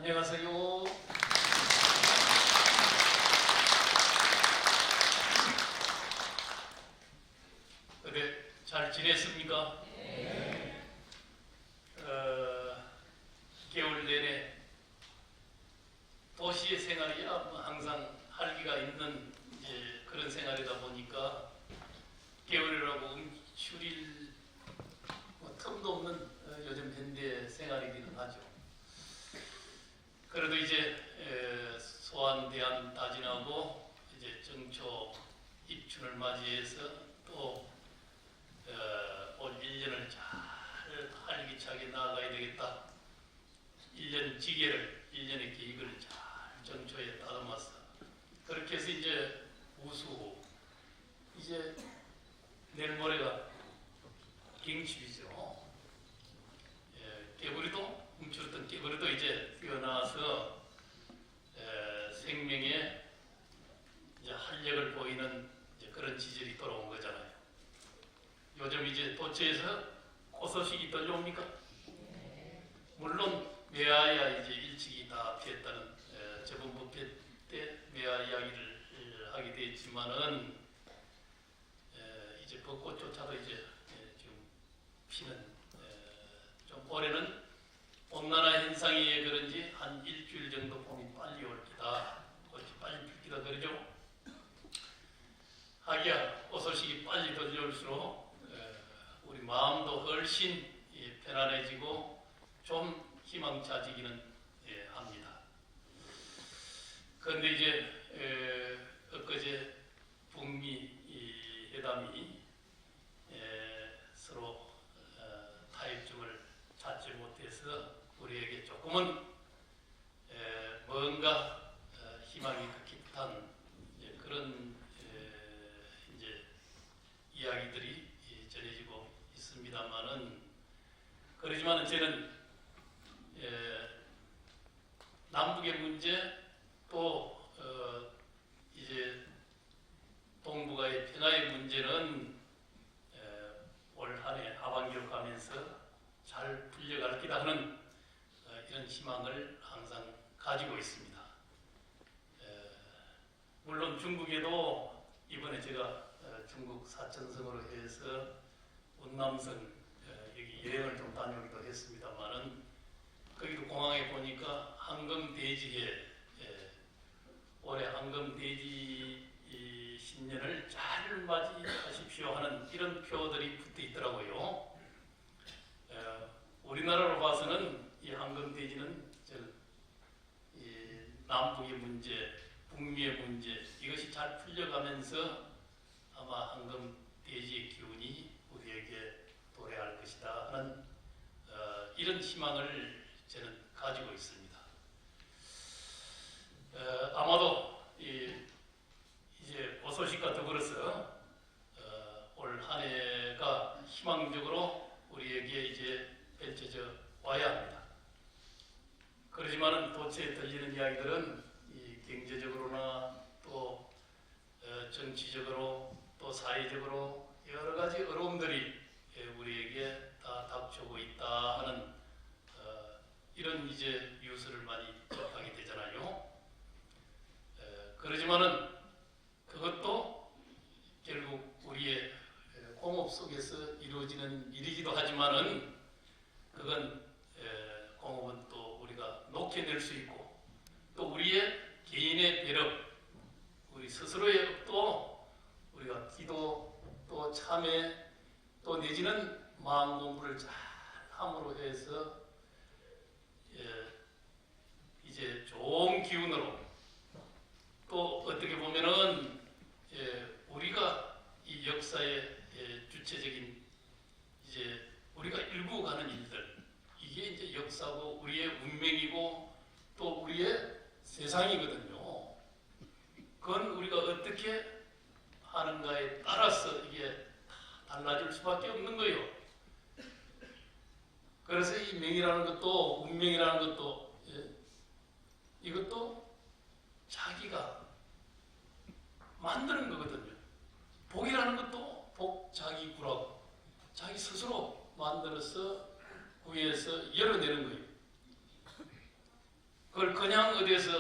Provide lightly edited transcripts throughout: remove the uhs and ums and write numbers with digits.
안녕하세요. 그래, 잘 지냈습니까? 네. 겨울 내내 도시의 생활이야 뭐 항상 활기가 있는 그런 생활이다 보니까 겨울이라고 움츠릴 틈도 없는 요즘 현대 생활이기는 하죠. 그래도 이제 소환 대안 다 지나고 이제 정초 입춘을 맞이해서 또 올 1년을 잘 활기차게 나아가야 되겠다. 1년 지계를, 1년의 계획을 잘 정초에 다듬어서 그렇게 해서 이제 우수 이제 내일 모레가 경칩이죠. 개구리도 훔쳤던 개구리도 이제 뛰어나와서 생명의 이제 활력을 보이는 이제 그런 지절이 돌아온 거잖아요. 요즘 이제 도처에서 꽃소식이 들려옵니까? 물론 매화야 이제 일찍이 다 피었다는 저번 부패 때 매화 이야기를 하게 됐지만은 이제 벚꽃조차도 이제 지금 피는 좀 올해는 온난화 현상이 그런지 한 일주일 정도 봄이 빨리 올 기다, 꽃이 빨리 필 기다 그러죠. 하기야 꽃소식이 빨리 들려올수록 우리 마음도 훨씬 편안해지고 좀 희망차지기는 합니다. 그런데 이제 엊그제 북미 회담이 서로 타협점을 찾지 못해서 우리에게 조금은 뭔가 희망이 깊은 그런 이제 이야기들이 전해지고 있습니다만은 그러지만은 저는 남북의 문제 또 이제 동북아의 평화의 문제는 올 한해 하반기로 가면서 잘 풀려갈 기다 하는 이런 희망을 항상 가지고 있습니다. 물론 중국에도 이번에 제가 중국 사천성으로 해서 운남성 여기 여행을 좀 다녀오기도 했습니다만은 거기도 공항에 보니까 황금대지에 올해 황금대지 신년을 잘 맞이하십시오 하는 이런 표들이 붙어 있더라고요. 우리나라로 봐서는 이 황금대지는 이 남북의 문제, 북미의 문제 이것이 잘 풀려가면서 아마 황금대지의 기운이 우리에게 도래할 것이다 하는 이런 희망을 저는 가지고 있습니다. 아마도 이제 오소식과 더불어서 올 한 해가 희망적으로 우리에게 이제 펼쳐져 와야 합니다. 그렇지만은 도처에 들리는 이야기들은 이 경제적으로나 또 정치적으로 또 사회적으로 여러 가지 어려움들이 우리에게 다 닥쳐오고 있다 하는 이런 이제 뉴스를 많이 접하게 되잖아요. 그러지만은 그것도 결국 우리의 공업 속에서 이루어지는 일이기도 하지만은 그건 공업은 또 우리가 녹여낼 수 있고 또 우리의 개인의 배력, 우리 스스로의 업도 우리가 기도 또 참회 또 내지는 마음 공부를 잘 함으로 해서 이제 좋은 기운으로 또 어떻게 보면은 우리가 이 역사의 주체적인 이제 우리가 일구 가는 일들 이게 이제 역사고 우리의 운명이고 또 우리의 세상이거든요. 그건 우리가 어떻게 하는가에 따라서 이게 달라질 수밖에 없는 거예요. 그래서 이 명이라는 것도 운명이라는 것도 이것도 자기가 만드는 거거든요. 복이라는 것도 복 자기 구라고 자기 스스로 만들어서 구해서 열어내는 거예요. 그걸 그냥 어디에서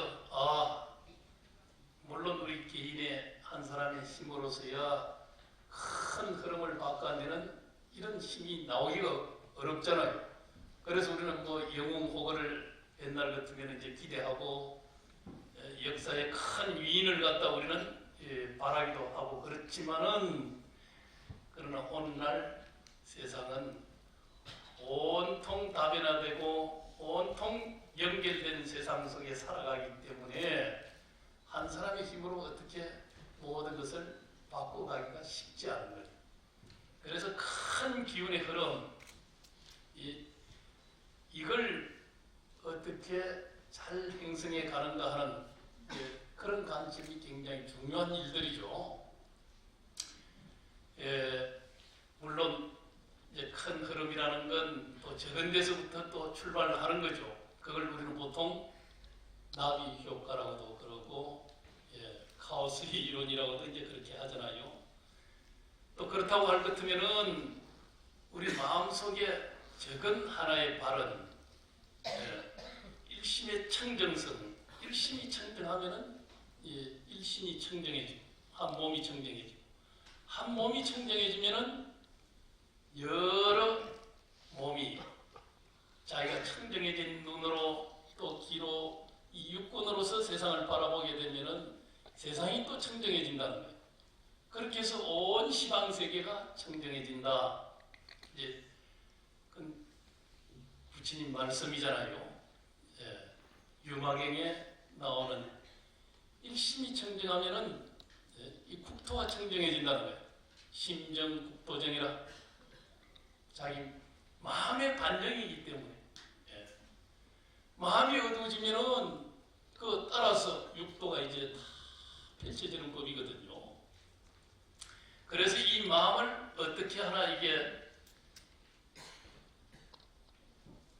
물론 우리 개인의 한 사람의 힘으로서야 큰 흐름을 바꿔내는 이런 힘이 나오기가 어렵잖아요. 그래서 우리는 뭐 영웅호거를 옛날 같으면 이제 기대하고 역사의 큰 위인을 갖다 우리는 바라기도 하고 그렇지만은 그러나 오늘날 세상은 온통 다변화되고 온통 연결된 세상 속에 살아가기 때문에 한 사람의 힘으로 어떻게 모든 것을 바꿔가기가 쉽지 않은 거예요. 그래서 큰 기운의 흐름, 이걸 어떻게 잘 형성해 가는가 하는 그런 관점이 굉장히 중요한 일들이죠. 물론 이제 큰 흐름이라는 건 또 적은 데서부터 또 출발을 하는 거죠. 그걸 우리는 보통 나비 효과라고도 그러고 카오스 이론이라고도 이제 그렇게 하잖아요. 또 그렇다고 할 것 같으면은 우리 마음속에 적은 하나의 발언, 일심의 청정성, 일심이 청정하면은 일신이 청정해지고 한 몸이 청정해지고 한 몸이 청정해지면은 여러 몸이 자기가 청정해진 눈으로 또 귀로 이 육군으로서 세상을 바라보게 되면은 세상이 또 청정해진다는 거예요. 그렇게 해서 온 시방 세계가 청정해진다. 이제 그건 부처님 말씀이잖아요. 유마경에 나오는 일심이 청정하면은 이 국토가 청정해진다는 거예요. 심정국토정이라 자기 마음의 반정이기 때문에 마음이 어두워지면은 그 따라서 육도가 이제 다 펼쳐지는 법이거든요. 그래서 이 마음을 어떻게 하나 이게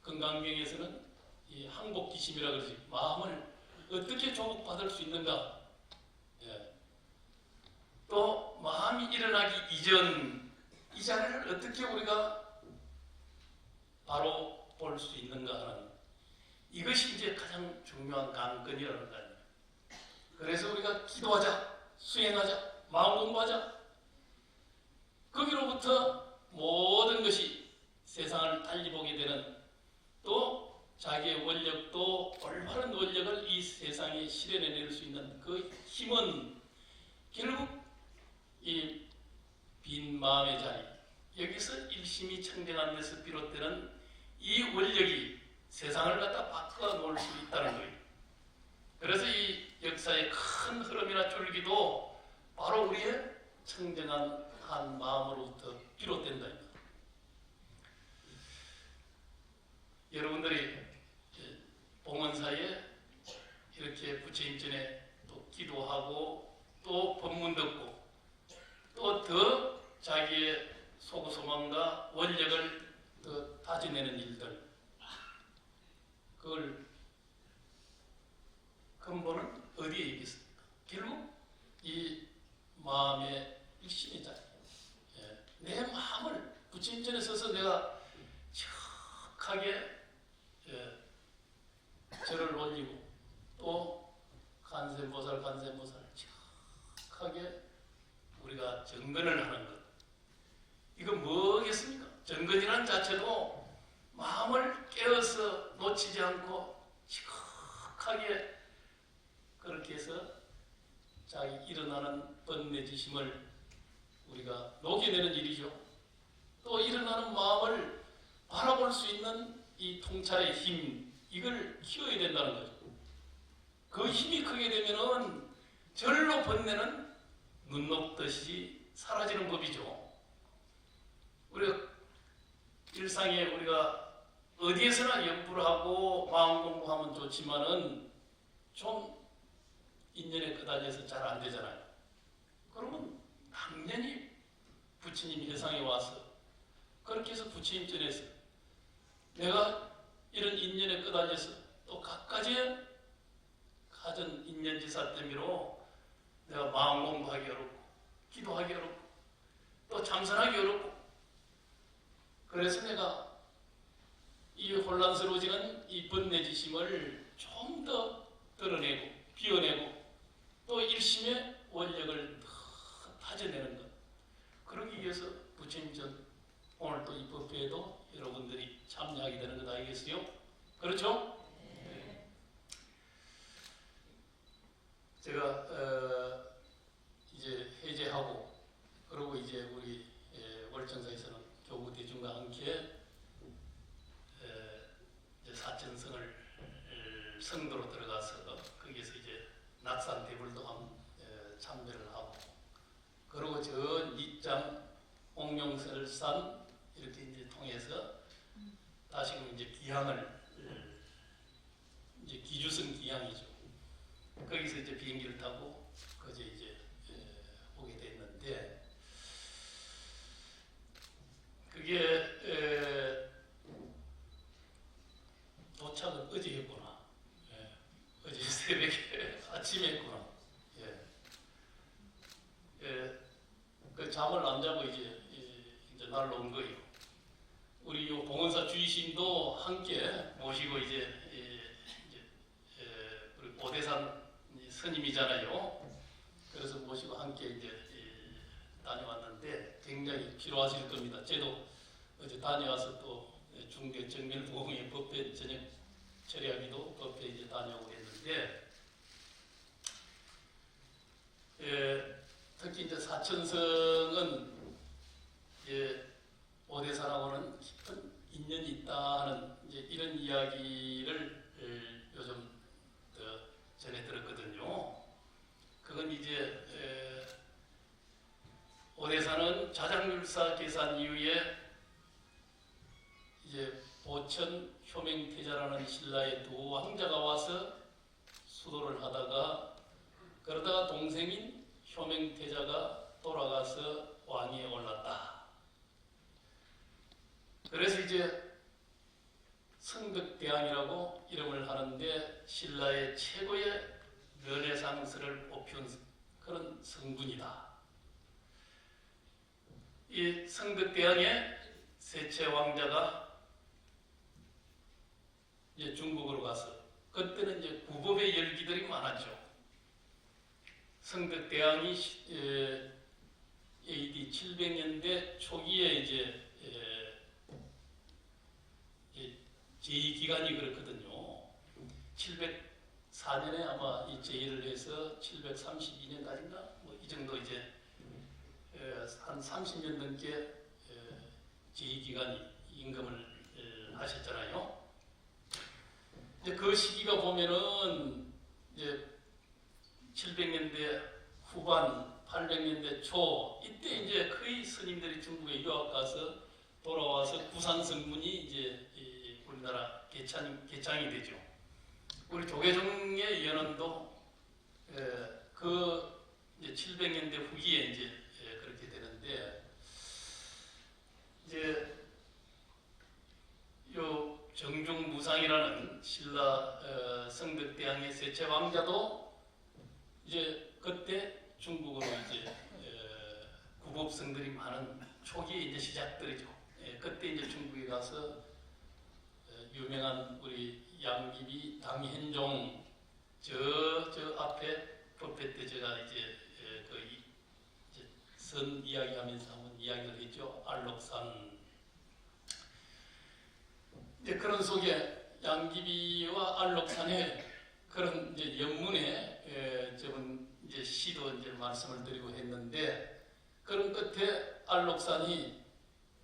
건강경에서는 이 항복기심이라 그러지 마음을 어떻게 조국받을 수 있는가? 또 마음이 일어나기 이전 이 자리를 어떻게 우리가 바로 볼 수 있는가 하는 이것이 이제 가장 중요한 관건이라는 거예요. 그래서 우리가 기도하자, 수행하자, 마음 공부하자. 거기로부터 모든 것이 세상을 달리 보게 되는 또 자기의 원력도 올바른 원력을 이 세상에 실현해낼 수 있는 그 힘은 결국 이 빈 마음의 자리 여기서 일심이 청정한 데서 비롯되는 이 원력이 세상을 갖다 바꿔 놓을 수 있다는 거예요. 그래서 이 역사의 큰 흐름이나 줄기도 바로 우리의 청정한 한 마음으로부터 비롯된다. 여러분들이 봉헌사에 이렇게 부처님 전에 또 기도하고 또 법문 듣고 또 더 자기의 소구소망과 원력을 더 다져내는 일들 그걸 근본은 어디에 있겠습니까? 결국 이 마음의 일심의 자리 내 마음을 부처님 전에 서서 내가 척하게 절을 올리고 또 간세보살 척하게 우리가 정근을 하는 것 이건 뭐겠습니까? 정근이라는 자체도 마음을 깨어서 놓치지 않고 시크하게 그렇게 해서 자기 일어나는 번뇌지심을 우리가 녹여내는 일이죠. 또 일어나는 마음을 바라볼 수 있는 이 통찰의 힘 이걸 키워야 된다는 거죠. 그 힘이 크게 되면은 절로 번뇌는 눈 녹듯이 사라지는 법이죠. 우리가 일상에 우리가 어디에서나 연구를 하고 마음 공부하면 좋지만은 좀 인연에 끄달려서 잘 안 되잖아요. 그러면 당연히 부처님 회상에 와서 그렇게 해서 부처님 전에서 내가 이런 인연에 끄달려서 또 각가지의 가진 인연지사 때문에 내가 마음 공부하기 어렵고 기도하기 어렵고 또 참선하기 어렵고 그래서 내가 이 혼란스러워지는 이 번뇌지심을 좀 더 드러내고 비워내고 또 일심의 원력을 더 다져내는 것. 그러기 위해서 부처님전 오늘 또 이 법회에도 여러분들이 참여하게 되는 것 아니겠어요? 그렇죠? 네. 제가 이제 해제하고 그리고 이제 우리 월천사에서는 교구 대중과 함께 이제 사천성을 성도로 들어가서 거기에서 이제 낙산 대불도 참배를 하고 그리고 저 니짱 옥룡설산 이렇게 이제 통해서 다시금 이제 기항을 이제 기주성 기항이죠. 거기서 이제 비행기를 타고 거제 이제 오게 됐는데 그게 도착은 어제 했구나. 어제 새벽에 아침에 했구나. 그 잠을 안 자고 이제 날로 온 거예요. 우리 요 봉헌사 주의심도 함께 모시고 이제 우리 오대산 스님이잖아요. 그래서 모시고 함께 이제 다녀왔는데 굉장히 피로하실 겁니다. 저도 어제 다녀와서 또 중대 정밀보험의 법회 저녁 처리하기도 법회 이제 다녀오고 했는데 특히 이제 사천성은 오대산하고는 깊은 인연이 있다 하는 이제 이런 이야기를 요즘 전해 들었거든요. 그건 이제 오대산은 자장률사 계산 이후에 이제 보천 효명태자라는 신라의 두 왕자가 와서 수도를 하다가 그러다가 동생인 효명태자가 돌아가서 왕위에 올랐다. 그래서 이제 성덕대왕이라고 이름을 하는데 신라의 최고의 르네상스를 뽑힌 그런 성분이다. 이 성덕대왕의 셋째 왕자가 이제 중국으로 가서 그때는 이제 구법의 열기들이 많았죠. 성덕대왕이 AD 700년대 초기에 이제 제2기간이 그렇거든요. 704년에 아마 이 제의를 해서 732년까지인가 뭐 이 정도 이제 한 30년 넘게 제2기간이 임금을 하셨잖아요. 이제 그 시기가 보면은 이제 700년대 후반, 800년대 초 이때 이제 거의 스님들이 중국에 유학 가서 돌아와서 구산 성문이 이제 우리나라 개창이 되죠. 우리 조계종의 연원도 그 이제 700년대 후기에 이제 그렇게 되는데 이제 요 정중무상이라는 신라 성덕대왕의 셋째 왕자도 이제 그때 중국으로 이제 구법성들이 많은 초기에 이제 시작들이죠. 그때 이제 중국에 가서 유명한 우리 양귀비 당현종 저 앞에 법회 때 제가 이제 선 이야기하면서 한번 이야기를 했죠. 알록산. 이제 그런 속에 양귀비와 알록산의 그런 이제 연문에 저번 이제 시도 이제 말씀을 드리고 했는데 그런 끝에 알록산이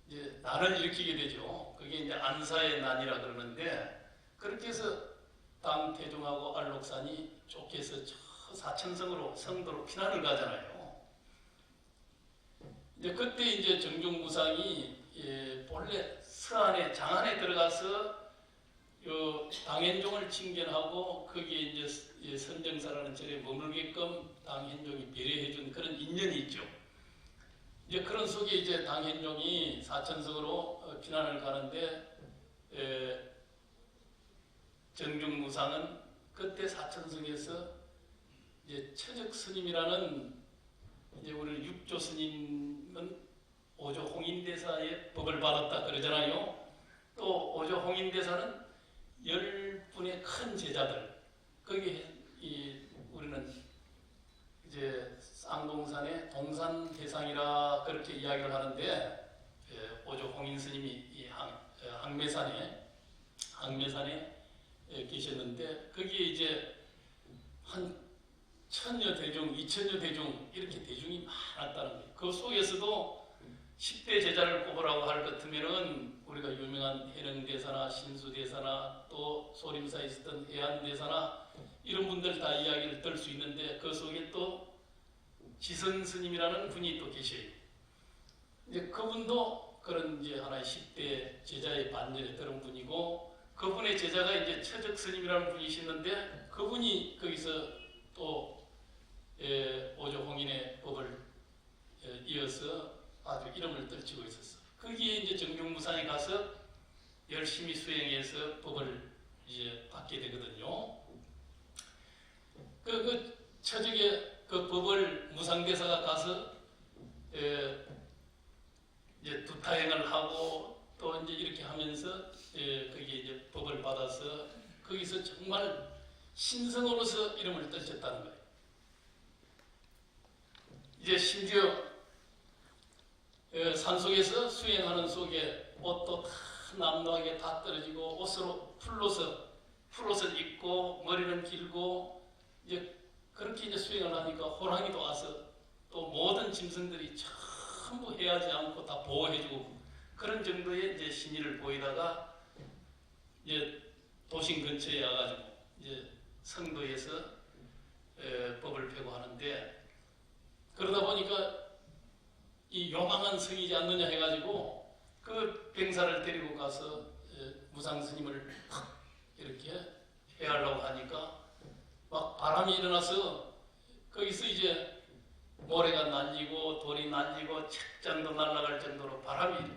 이제 난을 일으키게 되죠. 그게 이제 안사의 난이라 그러는데 그렇게 해서 당태종하고 알록산이 쫓겨서 저 사천성으로 성도로 피난을 가잖아요. 이제 그때 이제 정중무상이 본래 서안에 장안에 들어가서 요 당현종을 징견하고 거기에 이제 선정사라는 절에 머물게끔 당현종이 배려해준 그런 인연이 있죠. 이제 그런 속에 이제 당현종이 사천성으로 피난을 가는데 정중무상은 그때 사천성에서 이제 처적 스님이라는 이제 우리 육조 스님은 오조 홍인대사의 법을 받았다 그러잖아요. 또 오조 홍인대사는 10분의 큰 제자들, 거기 우리는 이제 쌍동산의 동산대상이라 그렇게 이야기를 하는데, 오조 홍인 스님이 이 항매산에 계셨는데, 거기에 이제 한 1000여 대중, 2000여 대중, 이렇게 대중이 많았다는 거예요. 그 속에서도 10대 제자를 꼽으라고 할 것 같으면은 우리가 유명한 해능대사나 신수대사나 또 소림사에 있었던 해안대사나 이런 분들 다 이야기를 들 수 있는데, 그 속에 또 지선 스님이라는 분이 또 계셔요. 이제 그분도 그런 이제 하나의 10대 제자의 반열에 들은 분이고, 그분의 제자가 이제 처적 스님이라는 분이시는데, 그분이 거기서 또 오조 홍인의 법을 이어서 아주 이름을 떨치고 있었어. 거기에 이제 정중무상에 가서 열심히 수행해서 법을 이제 받게 되거든요. 그 처적의 그 법을 무상대사가 가서 이제 두타행을 하고 또 이제 이렇게 하면서 거기에 이제 법을 받아서 거기서 정말 신성으로서 이름을 떨쳤다는 거예요. 이제 심지어 산속에서 수행하는 속에 옷도 다 남루하게 다 떨어지고 옷으로 풀옷을 입고 머리는 길고 이제 그렇게 이제 수행을 하니까 호랑이도 와서 또 모든 짐승들이 전부 해하지 않고 다 보호해주고 그런 정도의 이제 신의를 보이다가 이제 도심 근처에 와가지고 이제 성도에서 법을 펴고 하는데, 그러다 보니까 이 요망한 성이지 않느냐 해가지고 그 병사를 데리고 가서 무상 스님을 이렇게 해하려고 하니까 막 바람이 일어나서 거기서 이제 모래가 날리고 돌이 날리고 책장도 날아갈 정도로 바람이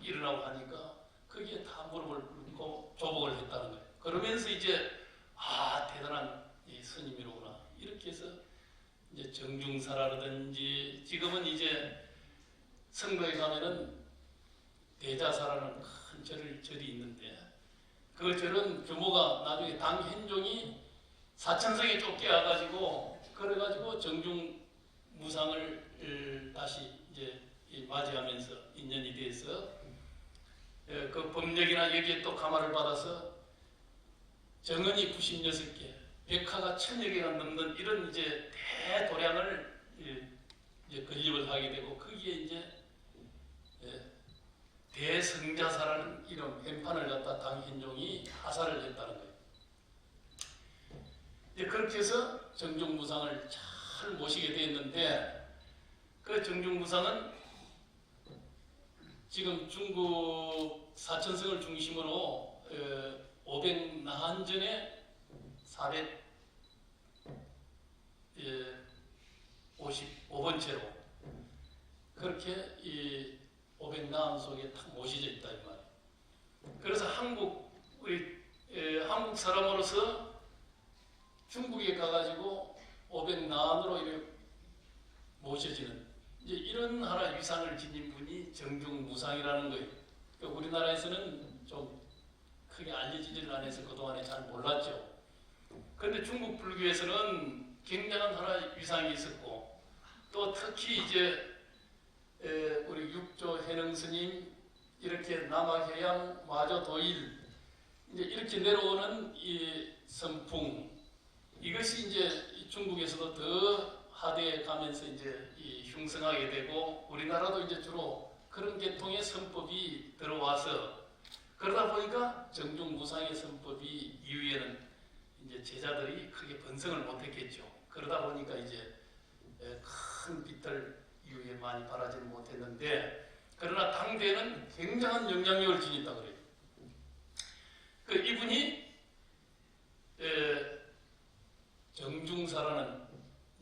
일어나고 하니까 거기에 다 무릎을 꿇고 조복을 했다는 거예요. 그러면서 이제 대단한 이 스님이로구나 이렇게 해서 이제 정중사라든지, 지금은 이제 성도에 가면은 대자사라는 큰 절이 있는데, 그 절은 규모가 나중에 당현종이 사천성에 쫓겨와가지고 그래가지고 정중무상을 다시 이제 맞이하면서 인연이 돼서 그 법력이나 여기에 또 감화를 받아서 정언이 96개, 백화가 1000여 개가 넘는 이런 이제 대도량을 이제 건립을 하게 되고, 거기에 이제 대성자사라는 이름 엠판을 갖다 당현종이 하사를 했다는 거예요. 그렇게 해서 정중무상을 잘 모시게 되었는데, 그 정중무상은 지금 중국 사천성을 중심으로 500나한전에 455번째로 그렇게 이 500나한 속에 탁 모시져 있다 이 말이에요. 그래서 한국 사람으로서 중국에 가가지고 500나한으로 이렇게 모셔지는 이제 이런 하나 위상을 지닌 분이 정중무상이라는 거예요. 그러니까 우리나라에서는 좀 크게 알려지지를 않아서 그동안에 잘 몰랐죠. 그런데 중국 불교에서는 굉장한 하나의 위상이 있었고, 또 특히 이제 우리 육조 해능 스님, 이렇게 남아해양 마조 도일 이제 이렇게 내려오는 이 선풍, 이것이 이제 중국에서도 더 하대해 가면서 이제 흉성하게 되고, 우리나라도 이제 주로 그런 계통의 선법이 들어와서, 그러다 보니까 정중무상의 선법이 이후에는 이제 제자들이 크게 번성을 못했겠죠. 그러다 보니까 이제 큰 빛을 이후에 많이 발하지는 못했는데, 그러나 당대에는 굉장한 영향력을 지녔다 그래요. 이분이 정중사라는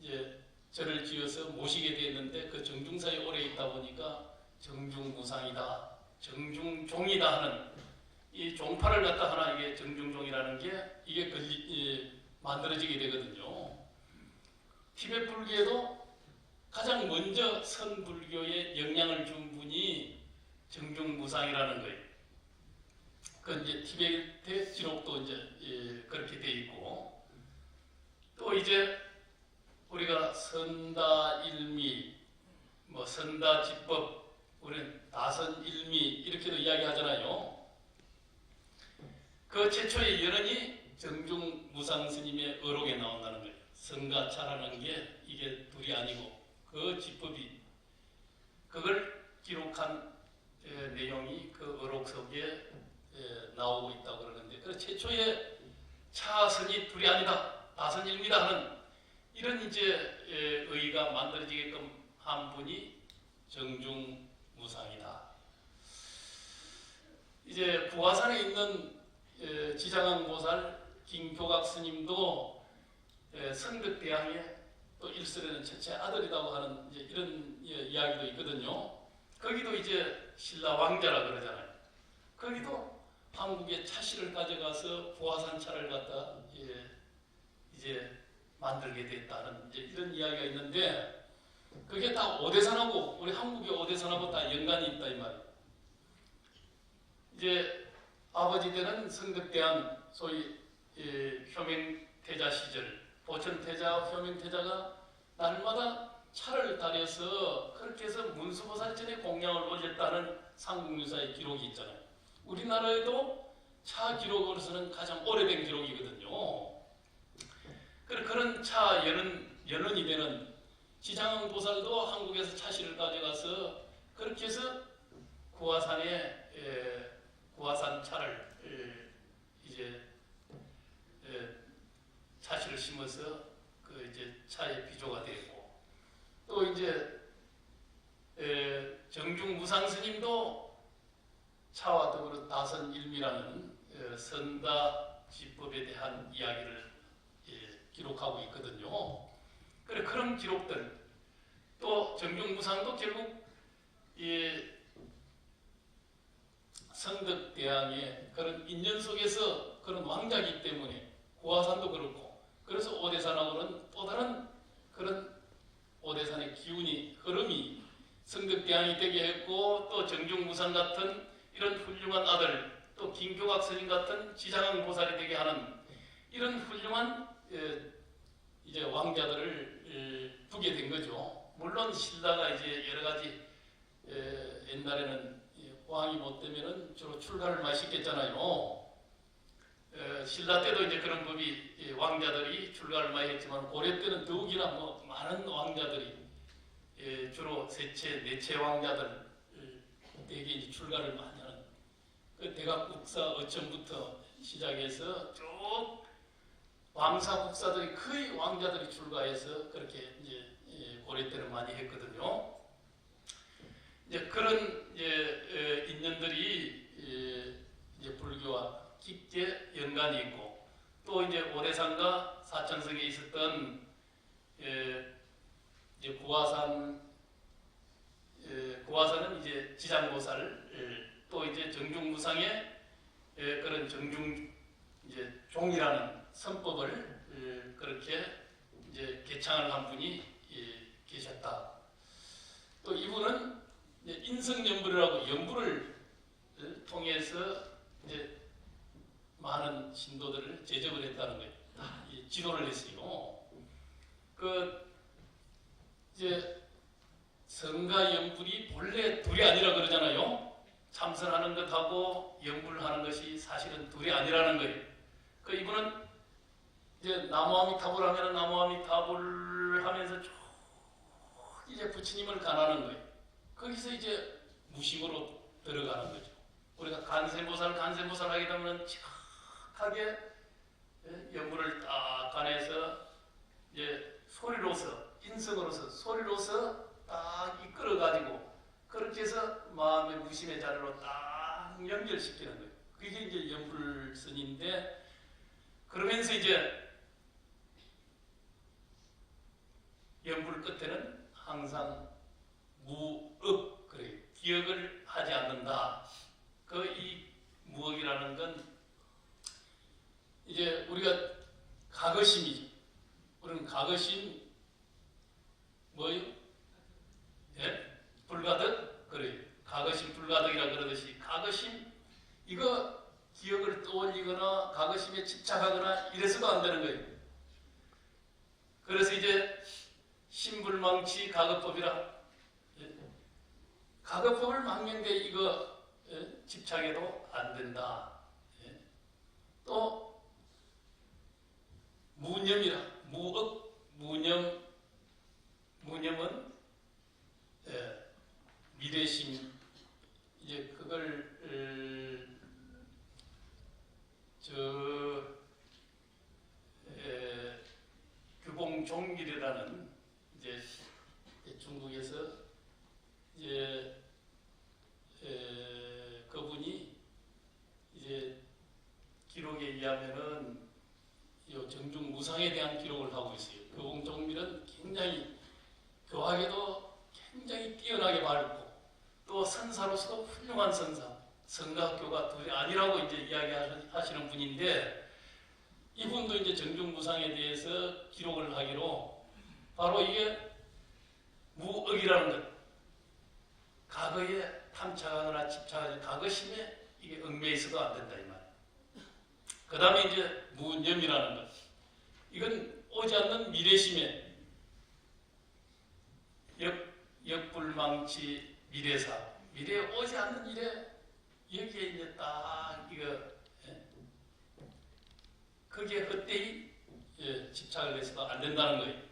이제 절을 지어서 모시게 되었는데, 그 정중사에 오래 있다 보니까 정중무상이다, 정중종이다 하는 이 종파를 갖다 하나 이게 정중종이라는 게 이게 만들어지게 되거든요. 티베트 불교에도 가장 먼저 선불교에 영향을 준 분이 정중무상이라는 거예요. 그 이제 티베트 기록도 이제 그렇게 돼 있고, 또 이제 우리가 선다일미, 뭐 선다지법, 우리는 다선일미 이렇게도 이야기하잖아요. 그 최초의 연언이 정중무상 스님의 어록에 나온다는 거예요. 성가차라는 게 이게 둘이 아니고 그 지법이, 그걸 기록한 내용이 그 어록 속에 나오고 있다고 그러는데, 그 최초의 차선이 둘이 아니다, 다선일미다 하는 이런 이제 의의가 만들어지게끔 한 분이 정중무상이다. 이제 구화산에 있는 지장항보살 김교각 스님도 성덕대왕의 또 일설에는 첫째 아들이라고 하는 이제 이런 이야기도 있거든요. 거기도 이제 신라 왕자라 그러잖아요. 거기도 한국에 차씨를 가져가서 구화산 차를 갖다 이제 만들게 됐다는 이제 이런 이야기가 있는데, 그게 다 오대산하고, 우리 한국의 오대산하고 다 연관이 있다 이 말이에요. 이제 아버지 때는 성덕대왕, 소위 효명태자 시절, 보천태자, 효명태자가 날마다 차를 다려서 그렇게 해서 문수보살전에 공양을 올렸다는 삼국유사의 기록이 있잖아요. 우리나라에도 차 기록으로서는 가장 오래된 기록이거든요. 그런 차 연원이 되는 지장항 보살도 한국에서 차씨를 가져가서 그렇게 해서 구화산에 구화산 차를 이제 차씨를 심어서 그 이제 차의 비조가 되고, 또 이제 정중무상 스님도 차와 더불어 다선일미라는 선다지법에 대한 이야기를 기록하고 있거든요. 그런 기록들, 또 정중무상도 결국 성덕대왕의 그런 인연 속에서 그런 왕자이기 때문에 구화산도 그렇고, 그래서 오대산하고는 또 다른 그런 오대산의 기운이, 흐름이 성덕대왕이 되게 했고, 또 정중무상 같은 이런 훌륭한 아들, 또 김교각 스님 같은 지장항 보살이 되게 하는 이런 훌륭한 이제 왕자들을 두게 된 거죠. 물론 신라가 이제 여러 가지 옛날에는 왕이 못 되면은 주로 출가를 많이 시켰잖아요. 신라 때도 이제 그런 법이 왕자들이 출가를 많이 했지만, 고려 때는 더욱이나 뭐 많은 왕자들이 주로 세체, 네체 왕자들 대개 이제 출가를 많이 하는, 그 대각국사 어천부터 시작해서 쭉 왕사국사들이 거의 왕자들이 출가해서 그렇게 이제 고려 때는 많이 했거든요. 이제 그런 인연들이 이제 불교와 깊게 연관이 있고, 또 이제 오대산과 사천성에 있었던 이제 구화산은 이제 지장보살, 또 이제 정중무상의 그런 정중 이제 종이라는 선법을 그렇게 이제 개창을 한 분이 계셨다. 또 이분은 인성연불이라고 연불을 통해서 이제 많은 신도들을 제접을 했다는 거예요. 지도를 했어요. 그 이제 성가 연불이 본래 둘이 아니라 그러잖아요. 참선하는 것하고 연불하는 것이 사실은 둘이 아니라는 거예요. 그 이분은 이제 나무아미타불 하면 나무아미타불 하면서 쭉 이제 부처님을 간하는 거예요. 거기서 이제 무심으로 들어가는 거죠. 우리가 간세보살 하게 되면 지각하게 연불을 딱 간해서 이제 소리로서, 인성으로서, 소리로서 딱 이끌어가지고 그렇게 해서 마음의 무심의 자리로 딱 연결시키는 거예요. 그게 이제 연불선인데, 그러면서 이제 연불 끝에는 항상 무억, 그래요. 기억을 하지 않는다. 이 무억이라는 건 이제 우리가 가거심이죠. 우리는 가거심 뭐요? 예? 불가득? 그래요. 가거심 불가득이라 그러듯이 가거심, 이거 가거심에 집착하거나 이래서도 안 되는 거예요. 그래서 이제 신불망치 가거법이라, 가거법을 망명돼 이거 집착해도 안 된다. 또 무념이라, 무념은 미래심, 이제 그걸 규봉종길이라는 이제 중국에서 이제 그분이 이제 기록에 의하면은 이 정중무상에 대한 기록을 하고 있어요. 규봉종길은 굉장히 교학에도 굉장히 뛰어나게 밝고 또 선사로서도 훌륭한 선사, 성가학교가 둘이 아니라고 이제 이야기하시는 분인데, 이분도 이제 정중무상에 대해서 기록을 하기로 바로 이게 무억이라는 것, 과거에 탐착하거나 집착하지 과거심에 이게 얽매여 있어도 안 된다 이 말이에요. 그 다음에 이제 무념이라는 것, 이건 오지 않는 미래심에 역불망치 미래사, 미래에 오지 않는 일에 여기에 이제 딱 이거 거기에 헛되이 집착을 해서도 안 된다는 거예요.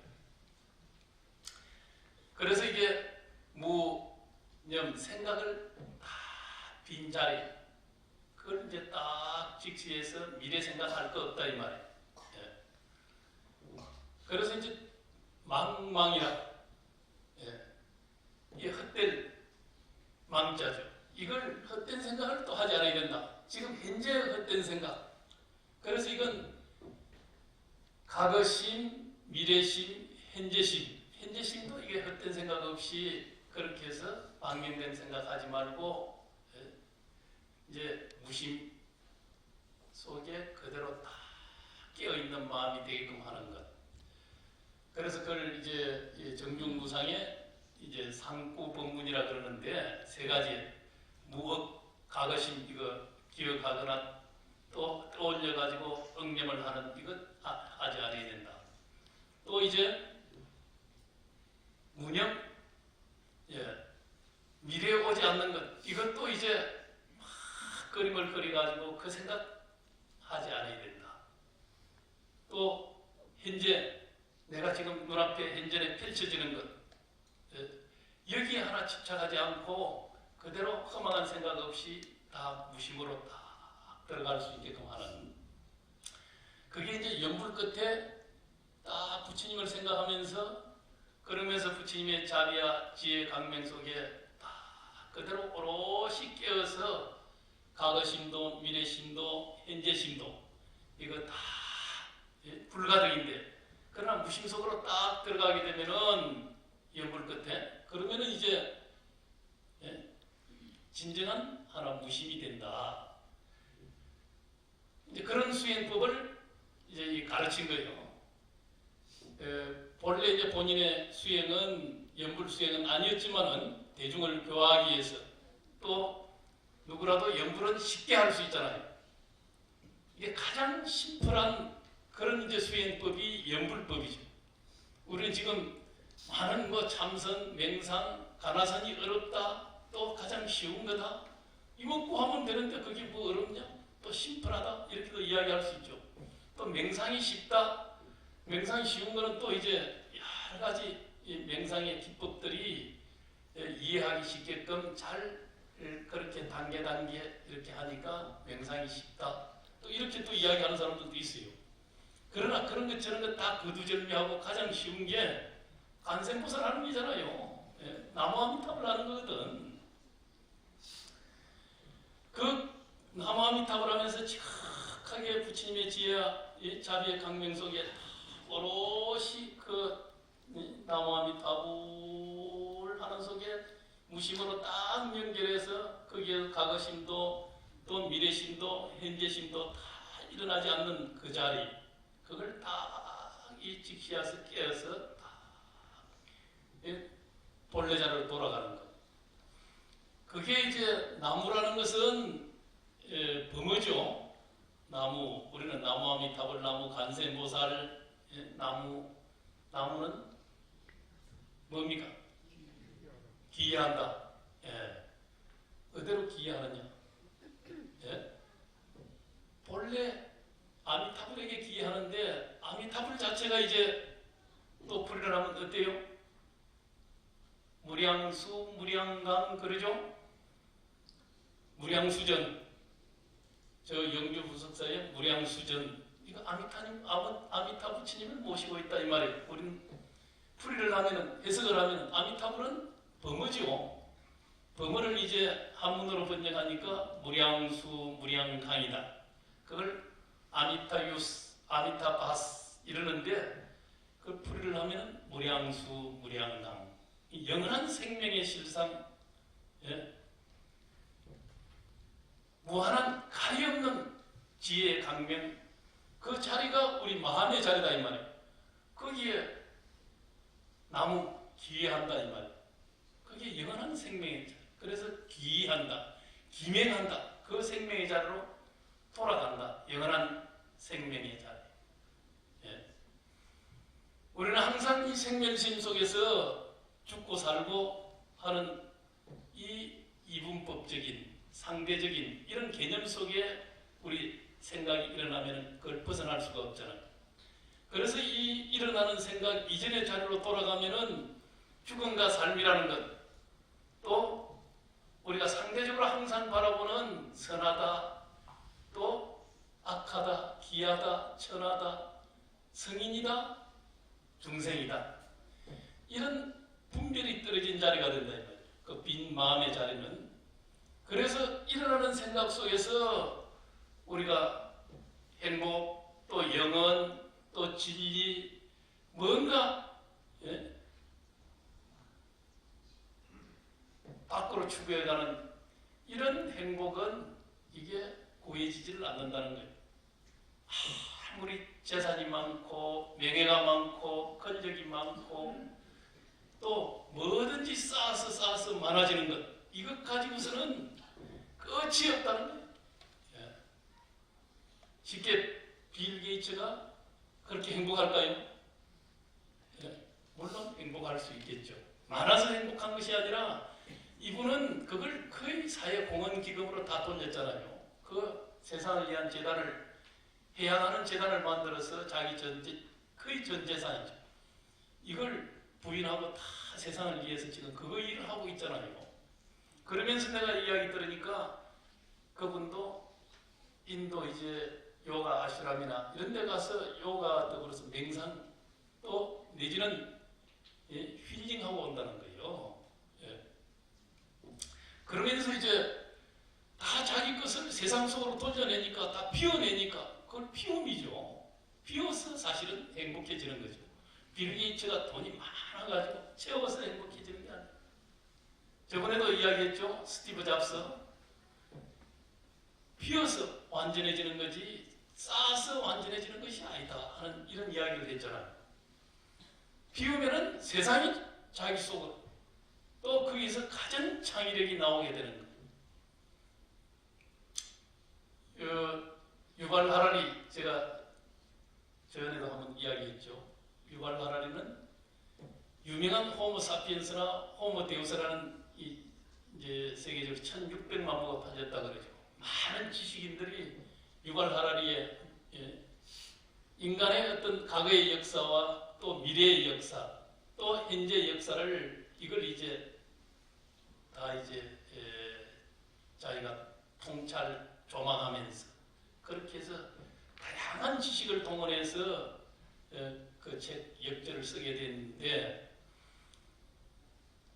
그래서 이게 무념, 생각을 다 빈자리, 그걸 이제 딱 직시해서 미래 생각할 거 없다 이 말이에요. 그래서 이제 망망이라, 이게 헛된 망자죠. 이걸 헛된 생각을 또 하지 않아야 된다. 지금 현재 헛된 생각. 그래서 이건 과거심, 미래심, 현재심. 현재심도 이게 헛된 생각 없이 그렇게 해서 방면된 생각하지 말고 이제 무심 속에 그대로 다 깨어있는 마음이 되게끔 하는 것. 그래서 그걸 이제 정중무상의 이제 상구법문이라 그러는데, 세 가지 무억, 과거심 이거 기억하거나 또 떠올려가지고 억념을 하는 이것 하지 않아야 된다. 또 이제 무념, 미래에 오지 않는 것, 이것도 이제 막 그림을 그려가지고 그 생각 하지 않아야 된다. 또 현재, 내가 지금 눈앞에 현재에 펼쳐지는 것, 여기에 하나 집착하지 않고 그대로 허망한 생각 없이 다 무심으로 다 들어갈 수 있게끔 하는, 그게 이제 연불 끝에 딱 부처님을 생각하면서, 그러면서 부처님의 자비와 지혜 강명 속에 다 그대로 오롯이 깨어서 과거심도 미래심도 현재심도 이거 다 불가득인데, 그러나 무심 속으로 딱 들어가게 되면은 연불 끝에, 그러면은 이제 진정한 하나 무심이 된다. 이제 그런 수행법을 이제 가르친 거예요. 본래 이제 본인의 수행은 연불 수행은 아니었지만은 대중을 교화하기 위해서, 또 누구라도 연불은 쉽게 할 수 있잖아요. 이게 가장 심플한 그런 이제 수행법이 연불법이죠. 우리는 지금 많은 뭐 참선, 맹상, 가나선이 어렵다, 또 가장 쉬운 거다, 이먹고 하면 되는데 그게 뭐 어렵냐? 또 심플하다, 이렇게도 이야기할 수 있죠. 또 맹상이 쉽다, 맹상이 쉬운 거는 또 이제 여러 가지 맹상의 기법들이 이해하기 쉽게끔 잘 그렇게 단계 이렇게 하니까 맹상이 쉽다, 또 이렇게 또 이야기하는 사람들도 있어요. 그러나 그런 것 저런 것 다 거두절미하고 가장 쉬운 게 관세음보살 하는 거잖아요. 나무아미탑을 하는 거거든. 그 나무아미탑을 하면서 지극하게 부처님의 지혜와 자비의 강명 속에 오롯이 그 나무아미탑을 하는 속에 무심으로 딱 연결해서 거기에 과거심도 또 미래심도 현재심도 다 일어나지 않는 그 자리, 그걸 다 이 직시해서 깨어서 다 본래 자리로 돌아가는 것. 그게 이제 나무라는 것은 범어죠. 나무, 우리는 나무 아미타불, 나무 간센보살, 예, 나무는 뭡니까? 기이한다. 예. 어디로 기이하느냐? 예? 본래 아미타불에게 기이하는데 아미타불 자체가 이제 또 불을 하면 어때요? 무량수, 무량강 그러죠? 무량수전. 저 영주 부석사에 무량수전. 이거 아미타 부처님을 모시고 있다 이 말이에요. 우리는 풀이를 하면은, 해석을 하면은 아미타불은 범어죠. 범어를 이제 한문으로 번역하니까 무량수, 무량강이다. 그걸 아미타유스, 아미타바스 이러는데 그걸 풀이를 하면은 무량수, 무량강. 이 영원한 생명의 실상, 예? 무한한 가리없는 지혜의 강명, 그 자리가 우리 마음의 자리다 이 말이에요. 거기에 나무 기회한다 이 말이에요. 그게 영원한 생명의 자리. 그래서 기한다, 기맹한다. 그 생명의 자리로 돌아간다. 영원한 생명의 자리. 예. 우리는 항상 이 생명심 속에서 죽고 살고 하는 이 이분법적인 상대적인 이런 개념 속에 우리 생각이 일어나면 그걸 벗어날 수가 없잖아요. 그래서 이 일어나는 생각 이전의 자리로 돌아가면은 죽음과 삶이라는 것, 또 우리가 상대적으로 항상 바라보는 선하다, 또 악하다, 기하다, 천하다, 성인이다, 중생이다, 이런 분별이 떨어진 자리가 된다 이 말이에요. 그 빈 마음의 자리는. 그래서 일어나는 생각 속에서 우리가 행복, 또 영원, 또 진리, 뭔가, 예? 밖으로 추구해가는 이런 행복은 이게 구해지지를 않는다는 거예요. 아무리 재산이 많고 명예가 많고 권력이 많고 또 뭐든지 쌓아서 많아지는 것, 이것 가지고서는 끝이 없다는 거예요. 예. 쉽게 빌 게이츠가 그렇게 행복할까요? 예. 물론 행복할 수 있겠죠. 많아서 행복한 것이 아니라 이분은 그걸 거의 사회공헌기금으로 다 돌렸잖아요. 그 세상을 위한 재단을, 해양하는 재단을 만들어서 자기 거의 전 재산이죠. 이걸 부인하고 다 세상을 위해서 지금 그거 일을 하고 있잖아요. 그러면서 내가 이야기 들으니까 그분도 인도 이제 요가 아슈람이나 이런 데 가서 요가 더불어서 맹상 또 내지는 예, 힐링하고 온다는 거예요. 예. 그러면서 이제 다 자기 것을 세상 속으로 돌려내니까, 다 피워내니까 그걸 피움이죠. 피워서 사실은 행복해지는 거죠. 빌 게이츠가 돈이 많아가지고 채워서 행복해지는 게 아니에요. 저번에도 이야기했죠. 스티브 잡스. 피워서 완전해지는 거지 쌓아서 완전해지는 것이 아니다 하는 이런 이야기를 했잖아요. 피우면은 세상이 자기 속으로, 또 거기서 가장 창의력이 나오게 되는 거예요. 유발 하라리, 제가 전에도 한번 이야기했죠. 유발 하라리는 유명한 호모 사피엔스나 호모 데우스라는 이제 세계적으로 1600만 부가 팔렸다 그러죠. 많은 지식인들이 유발 하라리의 인간의 어떤 과거의 역사와 또 미래의 역사, 또 현재의 역사를 이걸 이제 다 이제 자기가 통찰 조망하면서 그렇게 해서 다양한 지식을 동원해서 그 책 역전을 쓰게 됐는데,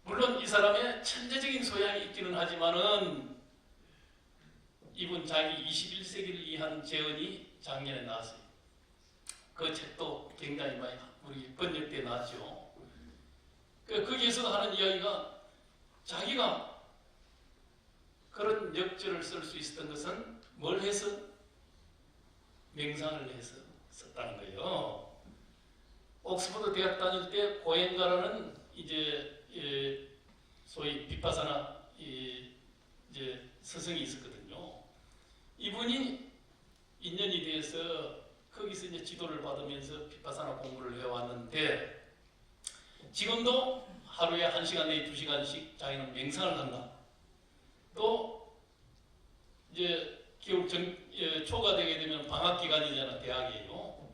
물론 이 사람의 천재적인 소양이 있기는 하지만은 이분 자기 21세기를 위한 재언이 작년에 나왔어요. 그 책도 굉장히 많이 우리 번역돼 나왔죠. 거기에서 하는 이야기가 자기가 그런 역절을 쓸 수 있었던 것은 뭘 해서? 맹상을 해서 썼다는 거예요. 옥스퍼드 대학 다닐 때 고엔가라는 이제 소위 비파사나 이제 스승이 있었거든요. 이분이 인연이 돼서 거기서 이제 지도를 받으면서 비파사나 공부를 해왔는데 지금도 하루에 1시간 내지 2시간씩 자기는 명상을 한다. 또 이제 겨울 초가 되게 되면 방학 기간이잖아, 대학이에요.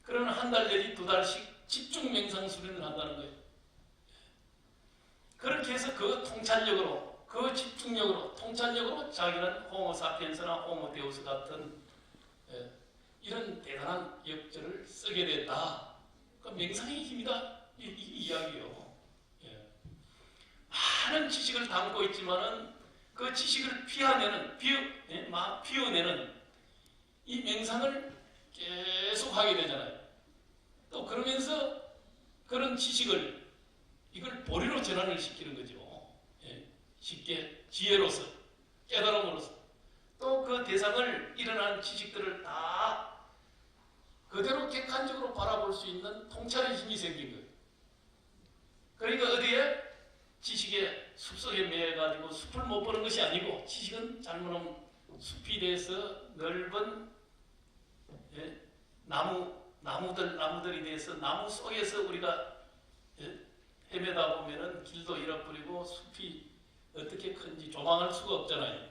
그러면 한 달 내지 2달씩 집중 명상 수련을 한다는 거예요. 그렇게 해서 그 통찰력으로, 그 집중력으로, 통찰력으로 자기는 호모사피엔스나 호모데우스 같은 이런 대단한 역절을 쓰게 됐다. 그러니까 명상의 힘이다. 이 이야기요. 많은 지식을 담고 있지만은 그 지식을 피워내는 이 명상을 계속 하게 되잖아요. 또 그러면서 그런 지식을 이걸 보리로 전환을 시키는 거죠. 쉽게 지혜로서, 깨달음으로써 또 그 대상을 일어난 지식들을 다 그대로 객관적으로 바라볼 수 있는 통찰의 힘이 생긴 거예요. 그러니까 어디에 지식의 숲속에 매여가지고 숲을 못 보는 것이 아니고 지식은 잘못하면 숲이 돼서 넓은 나무들이 돼서 나무 속에서 우리가 헤매다 보면은 길도 잃어버리고 숲이 어떻게 큰지 조망할 수가 없잖아요.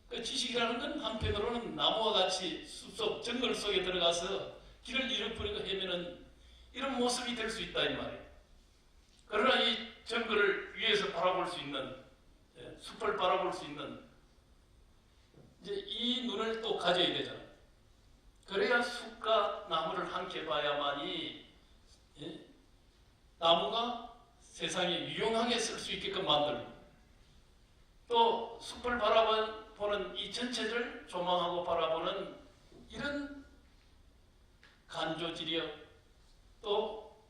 그 지식이라는 건 한편으로는 나무와 같이 숲속 정글 속에 들어가서 길을 잃어버리고 헤매는 이런 모습이 될 수 있다 이 말이에요. 그러나 이 정글을 위에서 바라볼 수 있는 숲을 바라볼 수 있는 이제 이 눈을 또 가져야 되잖아요. 그래야 숲과 나무를 함께 봐야만이 나무가 세상에 유용하게 쓸 수 있게끔 만들고 또 숲을 바라보는 이 전체를 조망하고 바라보는 이런 간조지력 또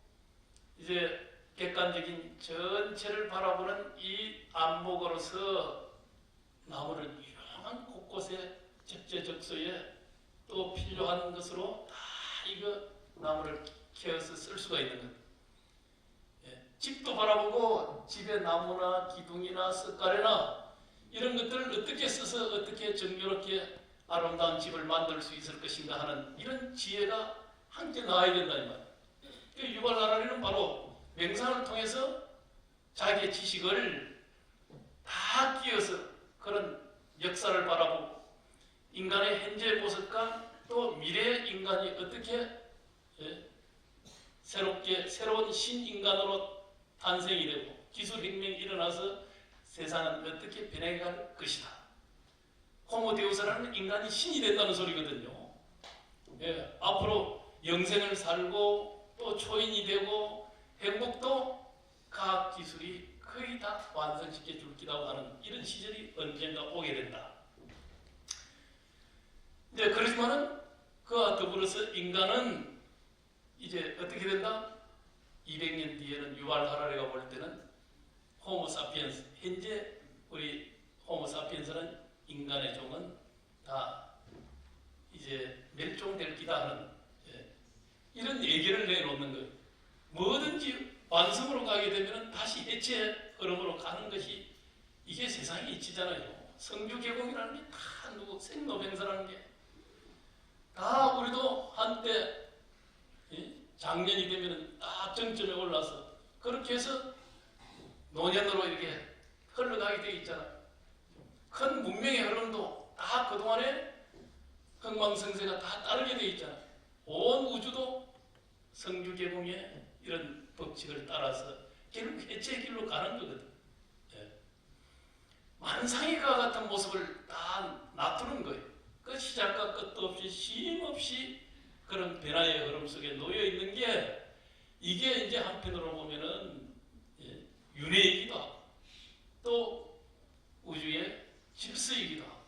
이제 객관적인 전체를 바라보는 이 안목으로서 나무를 유용한 곳곳에 적재적소에 또 필요한 것으로 다 이거 나무를 캐어서 쓸 수가 있는 것. 집도 바라보고 집에 나무나 기둥이나 석가래나 이런 것들을 어떻게 써서 어떻게 정교롭게 아름다운 집을 만들 수 있을 것인가 하는 이런 지혜가 함께 나와야 된다 이 말이에요. 유발나라리는 바로 명상을 통해서 자기의 지식을 다 끼워서 그런 역사를 바라보고 인간의 현재의 모습과 또 미래의 인간이 어떻게 새로운 신인간으로 탄생이 되고 기술혁명이 일어나서 세상은 어떻게 변해갈 것이다. 호모데우스라는 인간이 신이 된다는 소리거든요. 앞으로 영생을 살고 또 초인이 되고 행복도 과학기술이 거의 다 완성시켜 줄 기라고 하는 이런 시절이 언젠가 오게 된다. 그렇지만은 그와 더불어서 인간은 이제 어떻게 된다? 200년 뒤에는 유발 하라리가 볼 때는 호모사피엔스, 현재 우리 호모사피엔스는 인간의 종은 다 이제 멸종될 기다 하는 이런 얘기를 내놓는 거예요. 뭐든지 완성으로 가게 되면 다시 해체의 흐름으로 가는 것이 이게 세상의 이치잖아요. 성주개공이라는 게 다 누구 생로병사라는 게 다 우리도 한때 작년이 되면 딱 정점에 올라서 그렇게 해서 노년으로 이렇게 흘러가게 되어 있잖아요. 큰 문명의 흐름도 다 그동안에 흥망성쇠가 다 따르게 되어 있잖아요. 온 우주도 성주개공의 이런 법칙을 따라서 결국 해체의 길로 가는 거거든. 만상의 그와 같은 모습을 다 놔두는 거예요. 그 시작과 끝도 없이 쉼없이 그런 변화의 흐름 속에 놓여 있는 게 이게 이제 한편으로 보면은 윤회이기도 하고 또 우주의 질서이기도 하고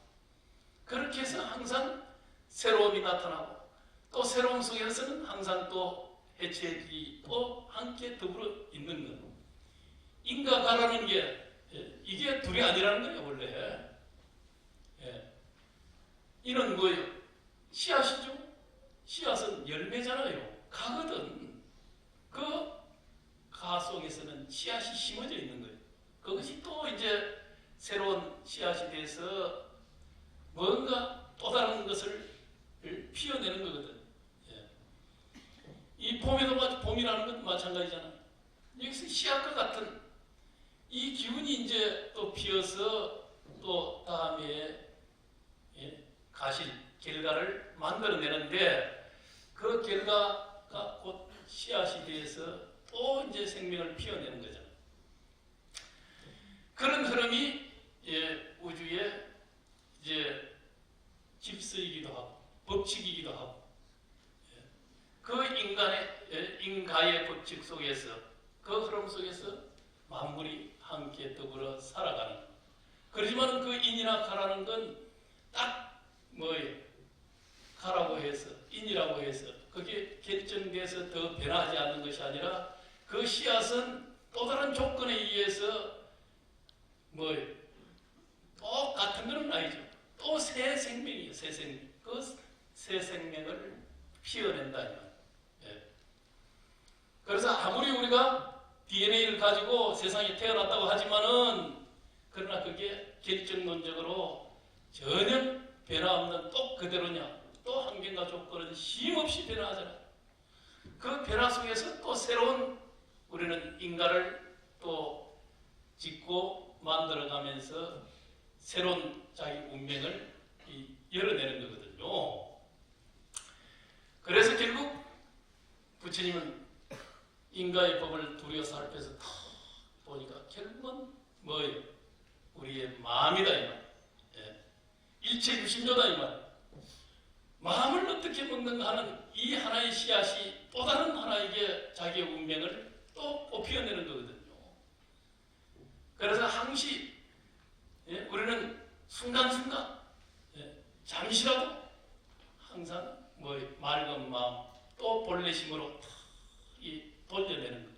그렇게 해서 항상 새로움이 나타나고 또 새로움 속에서는 항상 또 해체의 길이 또 함께 더불어 있는 것. 인과가라는 게 이게 둘이 아니라는 거예요 원래. 이는 뭐예요? 씨앗이죠. 씨앗은 열매잖아요. 가거든. 그 가 속에서는 씨앗이 심어져 있는 거예요. 그것이 또 이제 새로운 씨앗이 돼서 뭔가 또 다른 것을 피워내는 거거든. 예. 이 봄에도 봄이라는 건 마찬가지잖아. 여기서 씨앗과 같은 이 기운이 이제 또 피어서 또 다음에 가실 결과를 만들어내는데 그 결과가 곧 씨앗이 돼서 또 이제 생명을 피워내는 거죠. 그런 흐름이 우주의 이제 질서이기도 하고 법칙이기도 하고 그 인가의 법칙 속에서 그 흐름 속에서 만물이 함께 더불어 살아가는 것. 그렇지만 그 인이나 가라는 건 딱 뭐예요? 가라고 해서 인이라고 해서 그게 결정돼서 더 변하지 않는 것이 아니라 그 씨앗은 또 다른 조건에 의해서 뭐예요? 똑같은 건 아니죠. 또 새 생명이에요. 새 생명. 그 새 생명을 피워낸다. 예. 그래서 아무리 우리가 DNA를 가지고 세상에 태어났다고 하지만은 그러나 그게 결정론적으로 전혀 변화없는 또 그대로냐. 또 환경과 조건은 쉼없이 변화하잖아요. 그 변화 속에서 또 새로운 우리는 인간을 또 짓고 만들어가면서 새로운 자기 운명을 열어내는 거거든요. 그래서 결국 부처님은 인가의 법을 두려 살펴서 다 보니까 결국은 뭐예요? 우리의 마음이다 이 말. 일체 유심조다 이 말. 마음을 어떻게 먹는가 하는 이 하나의 씨앗이 또 다른 하나에게 자기의 운명을 또 피워내는 거거든요. 그래서 항시 우리는 순간순간 잠시라도 항상 맑은 마음 또 본래심으로 돌려내는 것.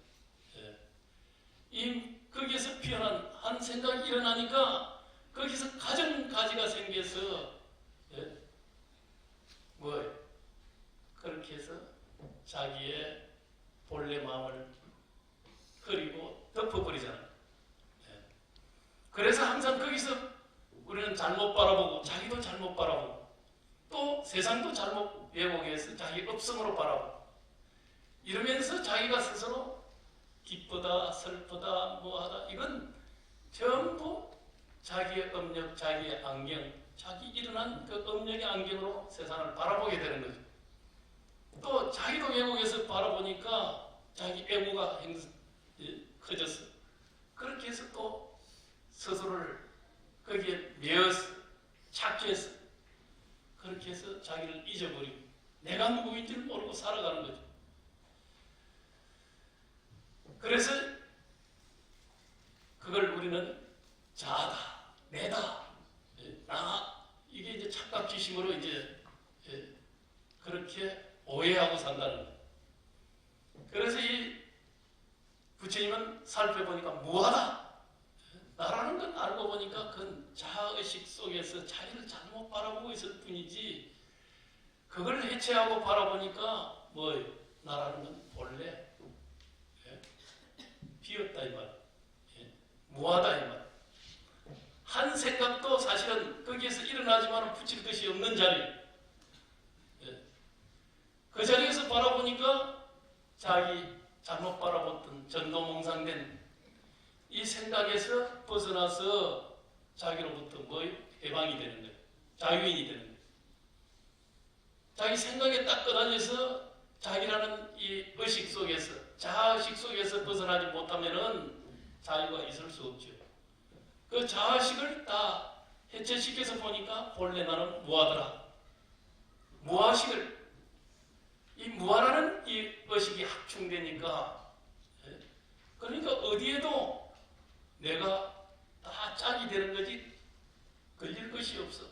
거기에서 피어난 한 생각이 일어나니까 거기서 가정가지가 생겨서 그렇게 해서 자기의 본래 마음을 흐리고 덮어버리잖아요. 그래서 항상 거기서 우리는 잘못 바라보고 자기도 잘못 바라보고 또 세상도 잘못 왜곡해서 자기 업성으로 바라보고 이러면서 자기가 스스로 기쁘다 슬프다 뭐하다 이건 전부 자기의 업력, 자기의 안경, 자기 일어난 그 업력의 안경으로 세상을 바라보게 되는 거죠. 또 자기도 왜곡해서 바라보니까 자기 애고가 커져서 그렇게 해서 또 스스로를 거기에 매어서 착취해서 그렇게 해서 자기를 잊어버리고 내가 누구인지를 모르고 살아가는 거죠. 그래서 그걸 우리는 자아다, 내다, 나 이게 이제 착각지심으로 이제 그렇게 오해하고 산다는 거예요. 그래서 이 부처님은 살펴보니까 무하다. 나라는 건 알고 보니까 그건 자아의식 속에서 자기를 잘못 바라보고 있을 뿐이지 그걸 해체하고 바라보니까 나라는 건 본래 비었다 이 말. 무하다 이 말. 한 생각도 사실은 거기에서 일어나지만 붙일 것이 없는 자리. 그 자리에서 바라보니까 자기 잘못 바라봤던 전도몽상된 이 생각에서 벗어나서 자기로부터 해방이 되는 거예요. 자유인이 되는 거예요. 자기 생각에 딱 끄달려서 자기라는 이 의식 속에서 자아의식 속에서 벗어나지 못하면은 자유가 있을 수 없죠. 그 자아의식을 다 해체시켜서 보니까 본래 나는 무하더라. 무아식을 이 무아라는 이 의식이 합충되니까 그러니까 어디에도 내가 다 짝이 되는 거지 걸릴 것이 없어.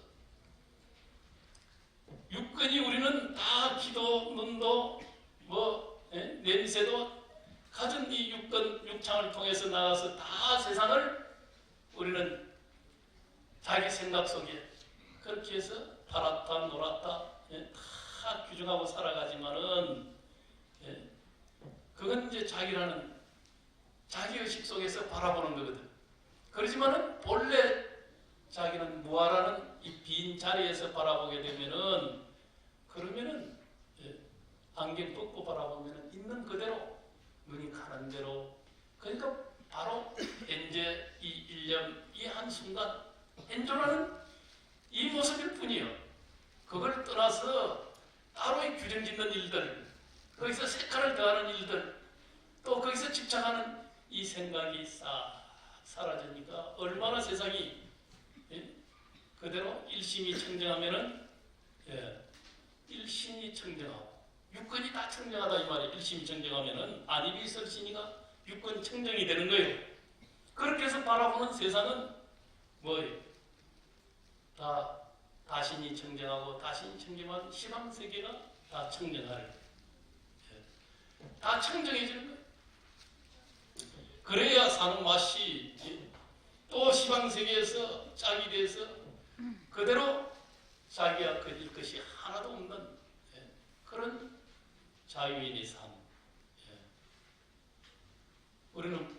육근이 우리는 다 기도, 눈도, 냄새도 가진 이 육창을 통해서 나가서 다 세상을 우리는 자기 생각 속에 그렇게 해서 팔았다, 놀았다, 다 규정하고 살아가지만은 그건 이제 자기라는 자기의식 속에서 바라보는 거거든. 그렇지만은 본래 자기는 무아라는 이 빈 자리에서 바라보게 되면은 그러면은 안경 벗고 바라보면은 있는 그대로 눈이 가는 대로, 그러니까 바로 현재 이 일념 이 한순간 현존하는 이 모습일 뿐이요. 그걸 떠나서 따로의 규정 짓는 일들, 거기서 색깔을 더하는 일들, 또 거기서 집착하는 이 생각이 싹 사라지니까 얼마나 세상이 그대로 일심이 청정하면은 일심이 청정하고 육근이 다 청정하다 이 말이에요. 일심이 청정하면은 안입이 설신이가 육근 청정이 되는 거예요. 그렇게 해서 바라보는 세상은 뭐예요? 다 다신이 청정하고 다신이 청정한 시방세계가 다 청정할, 다 청정해지는 거예요. 그래야 사는 맛이 또 시방세계에서 짝이 돼서 그대로 자기가 거질 것이 하나도 없는 그런 자유인의 삶. 우리는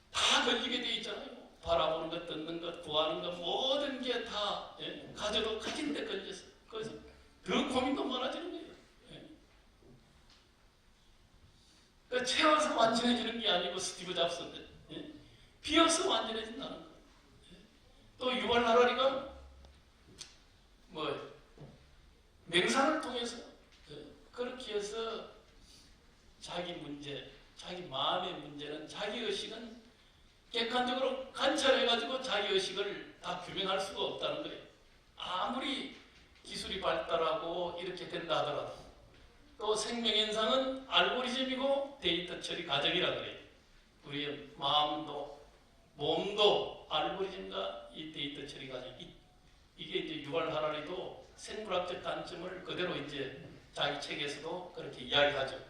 다 걸리게 돼 있잖아요. 바라보는 것, 듣는 것, 구하는 것, 모든 게 다 가져도 가진 데 걸려서 그래서 더 고민도 많아지는 거예요. 그러니까 채워서 완전해지는 게 아니고 스티브 잡스인데 비어서 완전해진다는 거예요. 또 유발 하라리가 맹상을 통해서 그렇게 해서 자기 문제, 자기 마음의 문제는 자기 의식은 객관적으로 관찰해가지고 자기 의식을 다 규명할 수가 없다는 거예요. 아무리 기술이 발달하고 이렇게 된다 하더라도 또 생명현상은 알고리즘이고 데이터 처리 과정이라 그래요. 우리의 마음도 몸도 알고리즘과 이 데이터 처리 과정, 이게 이제 유발 하라리도 생물학적 관점을 그대로 이제 자기 책에서도 그렇게 이야기하죠.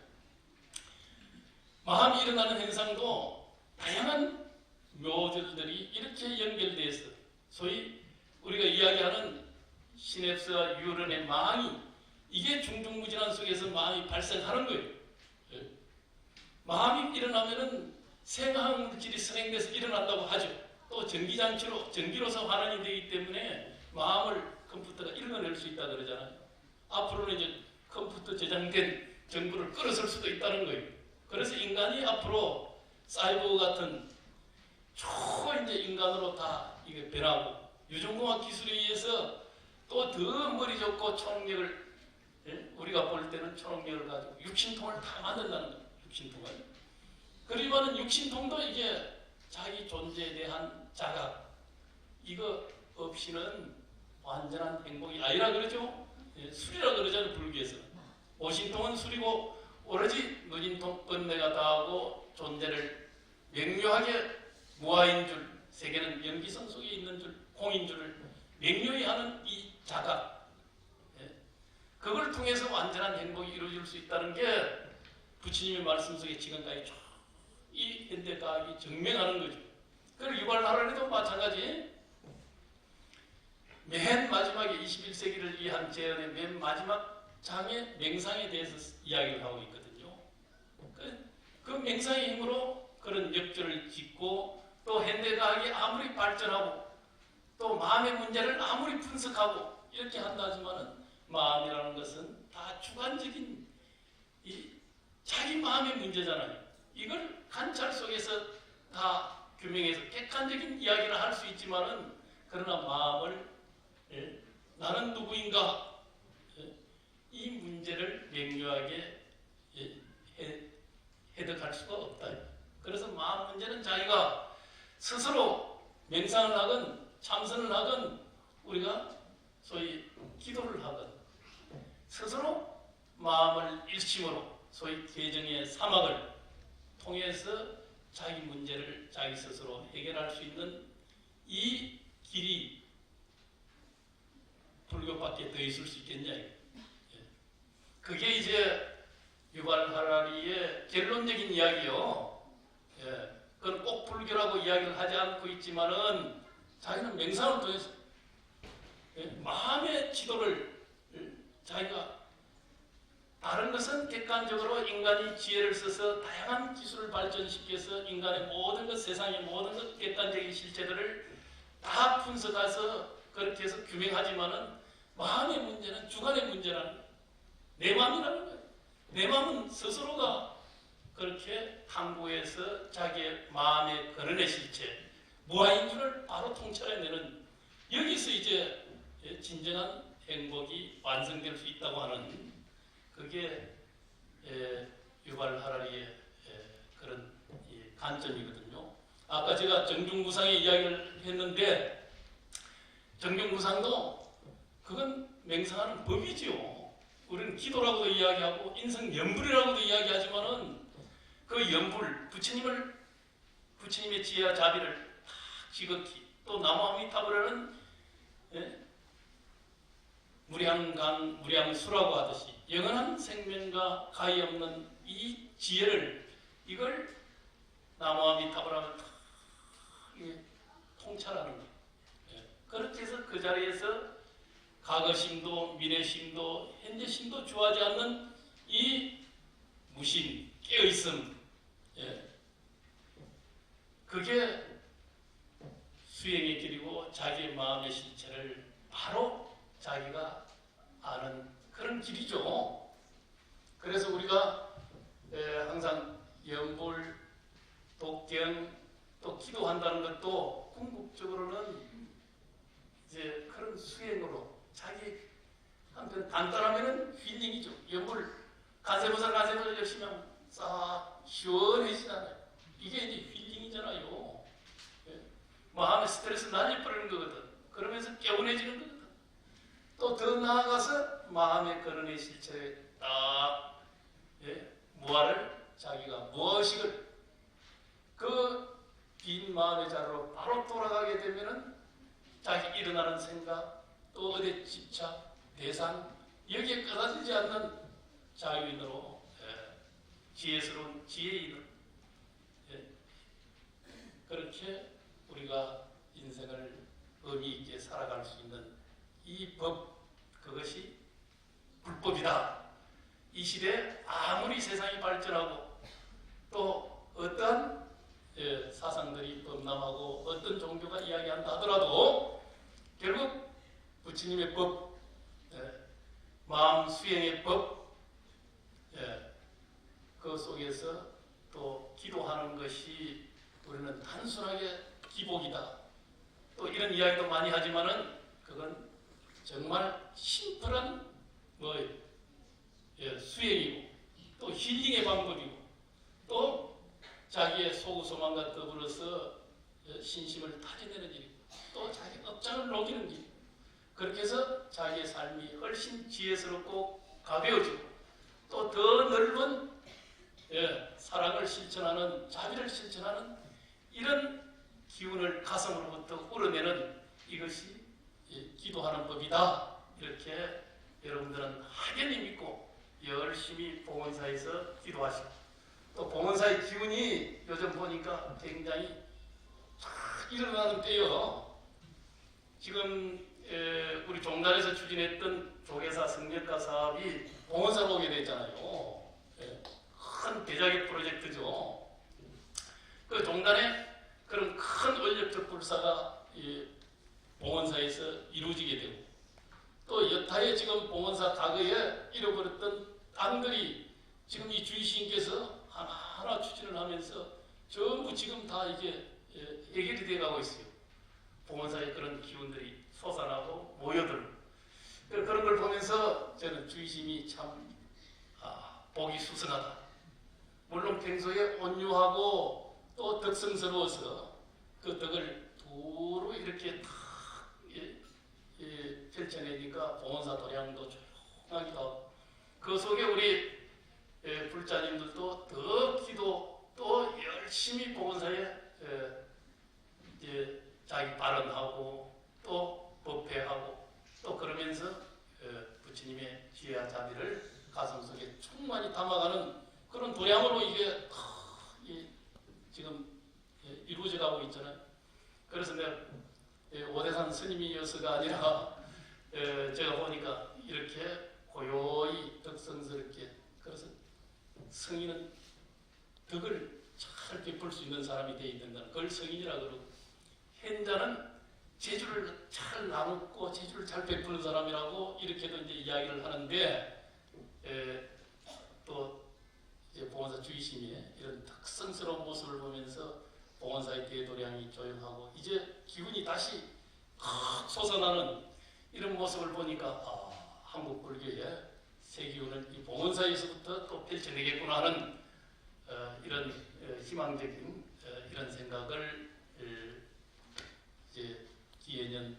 마음이 일어나는 현상도 다양한 묘들들이 이렇게 연결돼서 소위 우리가 이야기하는 시냅스와 뉴런의 망이, 이게 중중무진한 속에서 마음이 발생하는 거예요. 마음이 일어나면은 생화학 물질이 선행돼서 일어난다고 하죠. 또 전기장치로, 전기로서 환원이 되기 때문에 마음을 컴퓨터가 읽어낼 수 있다 그러잖아요. 앞으로는 이제 컴퓨터 저장된 정보를 끌어쓸 수도 있다는 거예요. 그래서 인간이 앞으로 사이보그 같은 이제 인간으로 다 이게 변하고 유전공학 기술에 의해서 또 더 머리 좋고 초능력을, 우리가 볼 때는 초능력을 가지고 육신통을 다 만든다는 거예요. 육신통을. 그리고는 육신통도 이게 자기 존재에 대한 자각, 이거 없이는 완전한 행복이 아니라 그러죠. 술이라 그러잖아요. 불교에서. 오신통은 술이고 오로지 노진통 번뇌가 다하고 존재를 명료하게 무아인 줄, 세계는 연기성 속에 있는 줄, 공인 줄을 명료히 하는 이 자각, 그걸 통해서 완전한 행복이 이루어질 수 있다는 게 부처님의 말씀 속에 지금까지 쭉 이 현대과학이 증명하는 거죠. 그리고 유발 하라리도 마찬가지. 맨 마지막에 21세기를 위한 제언의 맨 마지막 장의 맹상에 대해서 이야기를 하고 있거든요. 그 맹상의 힘으로 그런 역전을 짓고 또 현대과학이 아무리 발전하고 또 마음의 문제를 아무리 분석하고 이렇게 한다지만은 마음이라는 것은 다 주관적인 이 자기 마음의 문제잖아요. 이걸 관찰 속에서 다 규명해서 객관적인 이야기를 할 수 있지만은 그러나 마음을 나는 누구인가 이 문제를 명료하게 해석할 수가 없다. 그래서 마음 문제는 자기가 스스로 맹상을 하건 참선을 하건 우리가 소위 기도를 하건 스스로 마음을 일심으로 소위 개정의 사막을 통해서 자기 문제를 자기 스스로 해결할 수 있는 이 길이 불교밖에 더 있을 수 있겠냐. 그게 이제 유발 하라리의 결론적인 이야기요. 그건 꼭 불교라고 이야기를 하지 않고 있지만은 자기는 맹상을 통해서 마음의 지도를 자기가, 다른 것은 객관적으로 인간이 지혜를 써서 다양한 기술을 발전시켜서 인간의 모든 것, 세상의 모든 것, 객관적인 실체들을 다 분석해서 그렇게 해서 규명하지만은 마음의 문제는 주관의 문제라는 거예요. 내 마음이라는 거예요. 내 마음은 스스로가 그렇게 탐구해서 자기의 마음의 근원의 실체, 무아인 줄을 바로 통찰해내는, 여기서 이제 진정한 행복이 완성될 수 있다고 하는, 그게 유발 하라리의 그런 관점이거든요. 아까 제가 정중무상의 이야기를 했는데, 정중무상도 그건 맹상하는 법이지요. 우리는 기도라고도 이야기하고 인성연불이라고도 이야기하지만은 그 연불, 부처님의 지혜와 자비를 다 지극히, 또 나무아미타불라는 무량강, 무량수라고 하듯이 영원한 생명과 가히 없는 이 지혜를, 이걸 나무아미타불하면 다 통찰하는 거예요. 그렇게 해서 그 자리에서 과거심도 미래심도 현재심도 주하지 않는 이 무심, 깨어있음, 그게 수행의 길이고 자기의 마음의 실체를 바로 자기가 아는 그런 길이죠. 그래서 우리가 항상 연불, 독경, 또 기도한다는 것도 궁극적으로는 이제 그런 수행으로 자기 한편 간단하면은 힐링이죠. 연불, 간세보살 열심히 하면 싹 시원해지잖아요. 이게 이제 힐링이잖아요. 마음의 스트레스 날려버리는 거거든. 그러면서 개운해지는 거거든. 또 더 나아가서 마음의 근원의 실체에 딱 무아를, 자기가 무엇이걸 그 빈 마음의 자리로 바로 돌아가게 되면은 자기 일어나는 생각, 또 어디 집착, 대상, 여기에 끊어지지 않는 자유인으로, 지혜스러운 지혜인으로, 그렇게 우리가 인생을 의미 있게 살아갈 수 있는 이 법, 그것이 불법이다. 이 시대에 아무리 세상이 발전하고 또 어떠한 사상들이 범람하고 어떤 종교가 이야기한다 하더라도 결국 부처님의 법, 마음 수행의 법, 그 속에서 또 기도하는 것이 우리는 단순하게 기복이다. 또 이런 이야기도 많이 하지만은 그건 정말 심플한 수행이고 또 힐링의 방법이고 또 자기의 소구소망과 더불어서 신심을 다져내는 일이고 또 자기 업장을 녹이는 일, 그렇게 해서 자기의 삶이 훨씬 지혜스럽고 가벼워지고 또 더 넓은 사랑을 실천하는, 자비를 실천하는 이런 기운을 가슴으로부터 우러내는 이것이 기도하는 법이다. 이렇게 여러분들은 확연히 믿고 열심히 봉헌사에서 기도하시고, 또 봉헌사의 기운이 요즘 보니까 굉장히 쫙 일어나는 때요. 지금 우리 종단에서 추진했던 조계사 성역가 사업이 봉헌사로 오게 됐잖아요. 큰 대작의 프로젝트죠. 그 종단에 그런 큰 원력적 불사가 봉헌사에서 이루어지게 되고, 또 여타의 지금 봉헌사 과거에 잃어버렸던 땅들이 지금 이 주의스님께서 하나하나 추진을 하면서 전부 지금 다 이제 해결이 되어가고 있어요. 봉헌사의 그런 기운들이 솟아나고 모여들고, 그런 걸 보면서 저는 주의심이 참 보기 수승하다. 물론 평소에 온유하고 또 덕성스러워서 그 덕을 두루 이렇게 탁 펼쳐내니까 봉헌사 도량도 조용하기도 하고, 그 속에 우리 불자님들도 더 기도, 또 열심히 봉헌사에 자기 발언하고 또 법회하고 또 그러면서 부처님의 지혜와 자비를 가슴속에 충만히 담아가는 그런 도량으로 이게 지금 이루어져 가고 있잖아요. 그래서 내가 오대산 스님이어서가 아니라 제가 보니까 이렇게 고요히 덕성스럽게, 그래서 성인은 덕을 잘 베풀 수 있는 사람이 되어 있는다. 그걸 성인이라 그러고, hen자는 재주를 잘 나누고 재주를 잘 베푸는 사람이라고 이렇게도 이제 이야기를 하는데, 또 이제 봉헌사 주의심의 이런 특성스러운 모습을 보면서 봉헌사의 대도량이 조용하고 이제 기운이 다시 확 솟아나는 이런 모습을 보니까 한국 불교의 새 기운을 이 봉헌사에서부터 또 펼쳐내겠구나 하는 이런 희망적인 이런 생각을 이제 기해년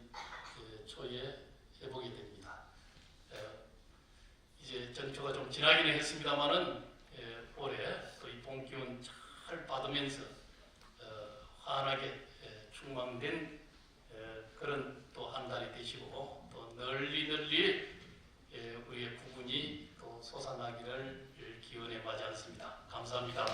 초에 해보게 됩니다. 이제 전초가 좀 지나기는 했습니다만은 올해 또 이 봄기운 잘 받으면서 환하게 충만된 그런 또 한 달이 되시고 또 널리 우리의 부군이 또 솟아나기를 기원해 마지 않습니다. 감사합니다.